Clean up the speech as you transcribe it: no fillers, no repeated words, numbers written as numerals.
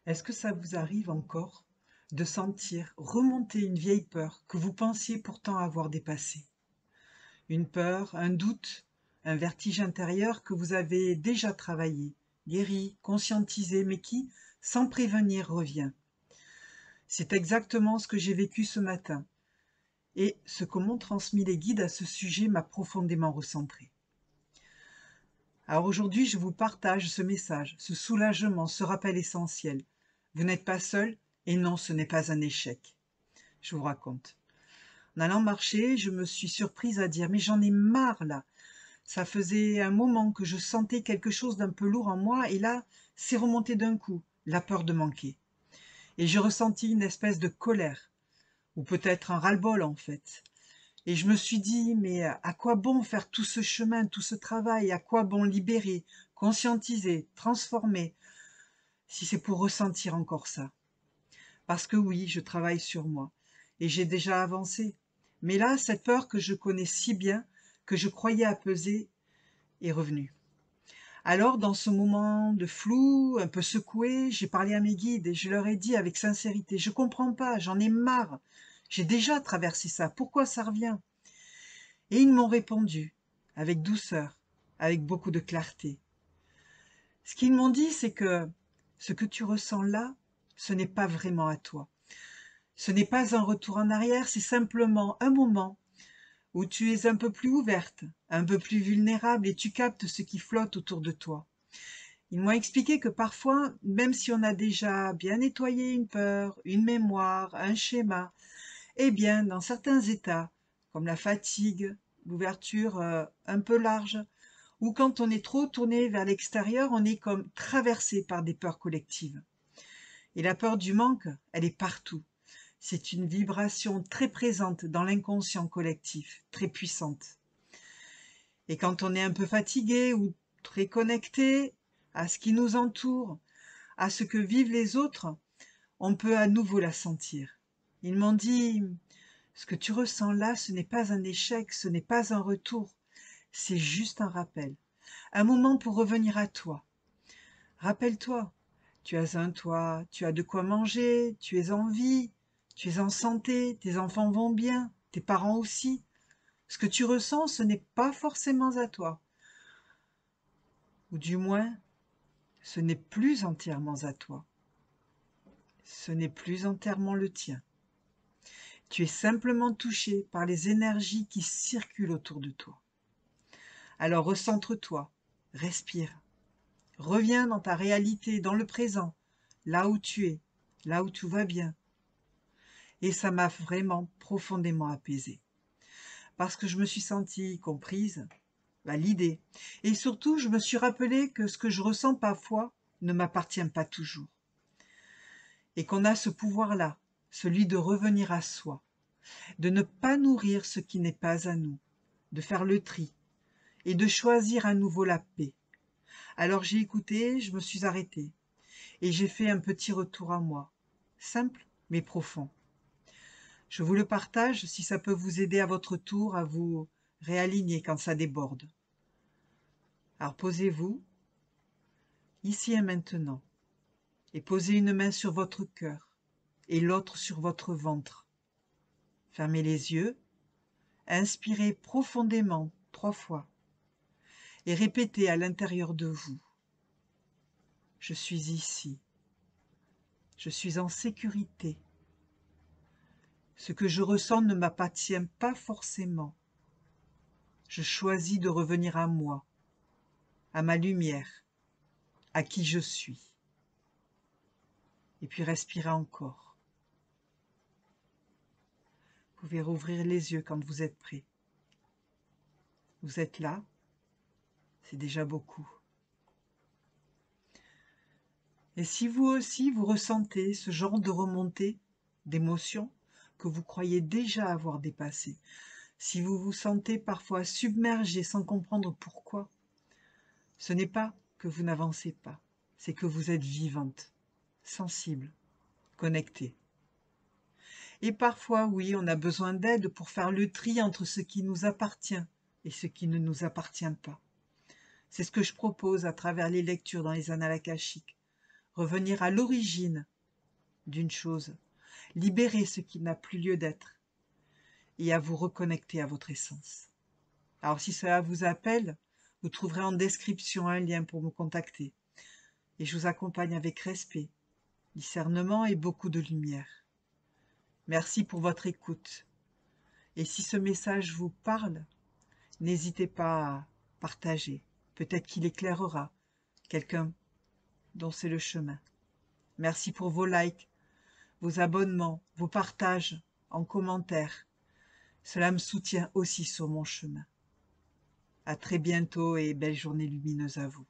Est-ce que ça vous arrive encore de sentir remonter une vieille peur que vous pensiez pourtant avoir dépassée? Une peur, un doute, un vertige intérieur que vous avez déjà travaillé, guéri, conscientisé, mais qui, sans prévenir, revient. C'est exactement ce que j'ai vécu ce matin, et ce que m'ont transmis les guides à ce sujet m'a profondément recentré. Alors aujourd'hui, je vous partage ce message, ce soulagement, ce rappel essentiel. Vous n'êtes pas seul, et non, ce n'est pas un échec. Je vous raconte. En allant marcher, je me suis surprise à dire « Mais j'en ai marre là !» Ça faisait un moment que je sentais quelque chose d'un peu lourd en moi, et là, c'est remonté d'un coup, la peur de manquer. Et je ressentis une espèce de colère, ou peut-être un ras-le-bol en fait. Et je me suis dit, mais à quoi bon faire tout ce chemin, tout ce travail, à quoi bon libérer, conscientiser, transformer, si c'est pour ressentir encore ça? Parce que oui, je travaille sur moi, et j'ai déjà avancé. Mais là, cette peur que je connais si bien, que je croyais apaiser, est revenue. Alors, dans ce moment de flou, un peu secoué, j'ai parlé à mes guides et je leur ai dit avec sincérité, je comprends pas, j'en ai marre, j'ai déjà traversé ça, pourquoi ça revient? Et ils m'ont répondu, avec douceur, avec beaucoup de clarté. Ce qu'ils m'ont dit, c'est que ce que tu ressens là, ce n'est pas vraiment à toi. Ce n'est pas un retour en arrière, c'est simplement un moment où tu es un peu plus ouverte, un peu plus vulnérable et tu captes ce qui flotte autour de toi. Ils m'ont expliqué que parfois, même si on a déjà bien nettoyé une peur, une mémoire, un schéma, eh bien, dans certains états, comme la fatigue, l'ouverture un peu large, ou quand on est trop tourné vers l'extérieur, on est comme traversé par des peurs collectives. Et la peur du manque, elle est partout. C'est une vibration très présente dans l'inconscient collectif, très puissante. Et quand on est un peu fatigué ou très connecté à ce qui nous entoure, à ce que vivent les autres, on peut à nouveau la sentir. Ils m'ont dit, ce que tu ressens là, ce n'est pas un échec, ce n'est pas un retour, c'est juste un rappel. Un moment pour revenir à toi. Rappelle-toi, tu as un toit, tu as de quoi manger, tu es en vie, tu es en santé, tes enfants vont bien, tes parents aussi. Ce que tu ressens, ce n'est pas forcément à toi. Ou du moins, ce n'est plus entièrement à toi. Ce n'est plus entièrement le tien. Tu es simplement touché par les énergies qui circulent autour de toi. Alors recentre-toi, respire, reviens dans ta réalité, dans le présent, là où tu es, là où tout va bien. Et ça m'a vraiment profondément apaisée. Parce que je me suis sentie comprise, validée. Et surtout, je me suis rappelé que ce que je ressens parfois ne m'appartient pas toujours. Et qu'on a ce pouvoir-là, celui de revenir à soi, de ne pas nourrir ce qui n'est pas à nous, de faire le tri et de choisir à nouveau la paix. Alors j'ai écouté, je me suis arrêtée et j'ai fait un petit retour à moi, simple mais profond. Je vous le partage si ça peut vous aider à votre tour à vous réaligner quand ça déborde. Alors posez-vous, ici et maintenant, et posez une main sur votre cœur et l'autre sur votre ventre. Fermez les yeux, inspirez profondément 3 fois et répétez à l'intérieur de vous. Je suis ici. Je suis en sécurité. Ce que je ressens ne m'appartient pas forcément. Je choisis de revenir à moi, à ma lumière, à qui je suis. Et puis respirez encore. Vous pouvez rouvrir les yeux quand vous êtes prêt. Vous êtes là, c'est déjà beaucoup. Et si vous aussi vous ressentez ce genre de remontée d'émotions que vous croyez déjà avoir dépassé, si vous vous sentez parfois submergé sans comprendre pourquoi, ce n'est pas que vous n'avancez pas, c'est que vous êtes vivante, sensible, connectée. Et parfois, oui, on a besoin d'aide pour faire le tri entre ce qui nous appartient et ce qui ne nous appartient pas. C'est ce que je propose à travers les lectures dans les annales akashiques. revenir à l'origine d'une chose, libérer ce qui n'a plus lieu d'être et à vous reconnecter à votre essence. Alors si cela vous appelle, vous trouverez en description un lien pour me contacter et je vous accompagne avec respect, discernement et beaucoup de lumière. Merci pour votre écoute. Et si ce message vous parle, n'hésitez pas à partager. Peut-être qu'il éclairera quelqu'un dont c'est le chemin. Merci pour vos likes, vos abonnements, vos partages en commentaire. Cela me soutient aussi sur mon chemin. À très bientôt et belle journée lumineuse à vous.